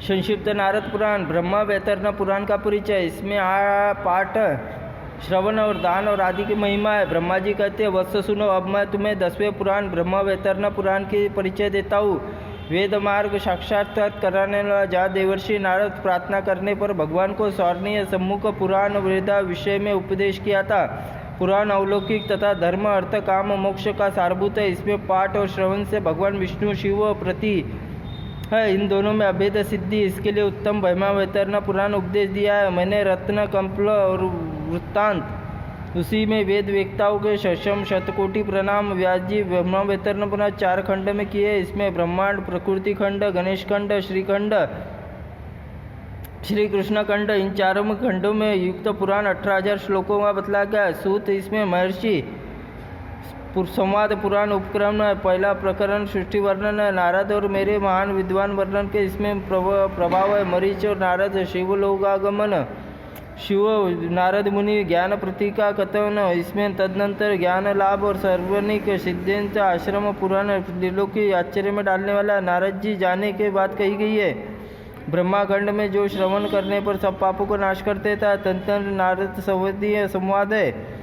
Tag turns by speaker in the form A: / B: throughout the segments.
A: संक्षिप्त नारद पुराण ब्रह्मा वैतरण पुराण का परिचय। इसमें पाठ श्रवण और दान और आदि की महिमा है। ब्रह्मा जी कहते हैं, वत्स सुनो, अब मैं तुम्हें 10वें पुराण ब्रह्मा वैतरण पुराण की परिचय देता हूँ। वेद मार्ग साक्षात्कार कराने वाला जहाँ देवर्षि नारद प्रार्थना करने पर भगवान को स्वर्णीय सम्मुख पुराण वेदा विषय में उपदेश किया था। पुराण अलौकिक तथा धर्म अर्थ काम मोक्ष का सारभूत है। इसमें पाठ और श्रवण से भगवान विष्णु शिव प्रति है, इन दोनों में अभेद सिद्धि। इसके लिए उत्तम ब्रह्मा वैतरण पुराण उपदेश दिया है। मैंने रत्न कंपल और वृत्तांत उसी में वेद वेक्ताओं के शशम शतकोटि प्रणाम। व्यास जी ब्रह्मा वैतरण पुराण 4 खंड में किए। इसमें ब्रह्मांड, प्रकृति खंड, गणेश खंड, श्रीखंड, श्री कृष्ण खंड, इन चारों खंडों में युक्त पुराण 18,000 श्लोकों का बतलाया गया है। सूत इसमें महर्षि संवाद पुराण उपक्रम है। पहला प्रकरण सृष्टि वर्णन है। नारद और मेरे महान विद्वान वर्णन के इसमें प्रभाव है। मरीच और नारद शिवलोकागमन, शिव नारद मुनि ज्ञान प्रतीका कथन, इसमें तदनंतर ज्ञान लाभ और सर्वनिक सिद्धेंद्र आश्रम पुराण त्रिलोकी आश्चर्य में डालने वाला नारद जी जाने के बाद कही गई है। ब्रह्माखंड में जो श्रवण करने पर सब पापों को नाश कर देता है, तंत्र नारद संवाद है।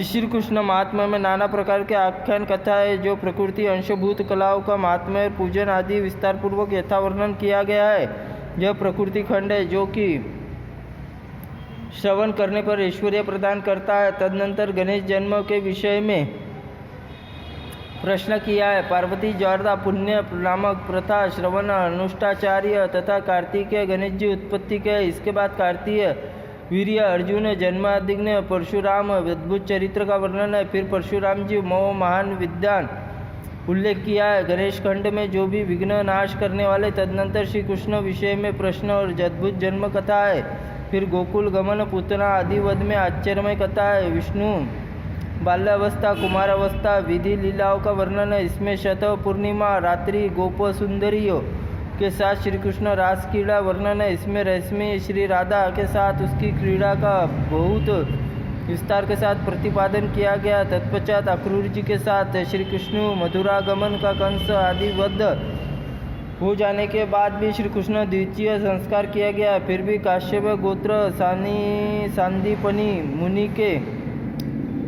A: श्री कृष्ण महात्मा में नाना प्रकार के आख्यान कथा है, जो प्रकृति अंशभूत कलाओं का महात्म्य पूजन आदि विस्तार पूर्वक यथावर्णन किया गया है। यह प्रकृति खंड है, जो कि श्रवण करने पर ऐश्वर्य प्रदान करता है। तदनंतर गणेश जन्म के विषय में प्रश्न किया है। पार्वती ज्वारदा पुण्य नामक प्रथा श्रवण अनुष्ठाचार्य तथा कार्तिकेय गणेश जी उत्पत्ति के। इसके बाद कार्तिकेय वीर्य अर्जुन जन्मादिग्न परशुराम अद्भुत चरित्र का वर्णन है। फिर परशुराम जी मोह महान विद्वान उल्लेख किया है। गणेश खंड में जो भी विघ्न नाश करने वाले। तदनंतर श्री कृष्ण विषय में प्रश्न और अद्भुत जन्म कथा है। फिर गोकुल गमन पुतना आदि वध में आश्चर्यमय कथा है। विष्णु बाल्यावस्था कुमारावस्था विधि लीलाओं का वर्णन है। इसमें शत पूर्णिमा रात्रि गोप सुंदरियों के साथ श्री कृष्ण रास क्रीड़ा वर्णन है। इसमें रश्मि श्री राधा के साथ उसकी क्रीड़ा का बहुत विस्तार के साथ प्रतिपादन किया गया। तत्पश्चात अक्रूर जी के साथ श्री कृष्ण मथुरागमन का कंस आदि वध हो जाने के बाद भी श्री कृष्ण द्वितीय संस्कार किया गया। फिर भी काश्यप गोत्र सांदीपनी मुनि के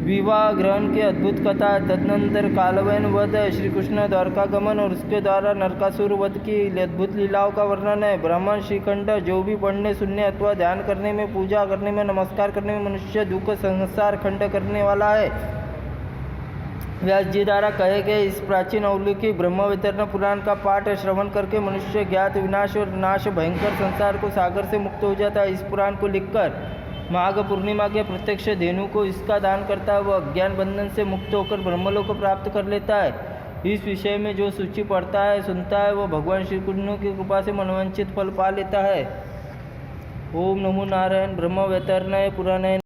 A: विवाह ग्रहण की अद्भुत कथा। तदनंतर कालवैन वध, श्री कृष्ण द्वारकागमन और उसके द्वारा नरकासुर वध की अद्भुत लीलाओं का वर्णन है। ब्राह्मण श्रीखंड जो भी पढ़ने सुनने अथवा ध्यान करने में पूजा करने में नमस्कार करने में मनुष्य दुख संसार खंड करने वाला है। व्यास जी द्वारा कहे गए इस प्राचीन अलौकिक ब्रह्म वैतरण पुराण का पाठ श्रवण करके मनुष्य ज्ञात विनाश और नाश भयंकर संसार को सागर से मुक्त हो जाता है। इस पुराण को लिखकर माघ पूर्णिमा के प्रत्यक्ष धेनु को इसका दान करता है, वह अज्ञान बंधन से मुक्त होकर ब्रह्मलोक को प्राप्त कर लेता है। इस विषय में जो सूची पढ़ता है सुनता है, वह भगवान श्री कृष्ण की कृपा से मनोवांछित फल पा लेता है। ओम नमो नारायण। ब्रह्म वैतरण पुराण।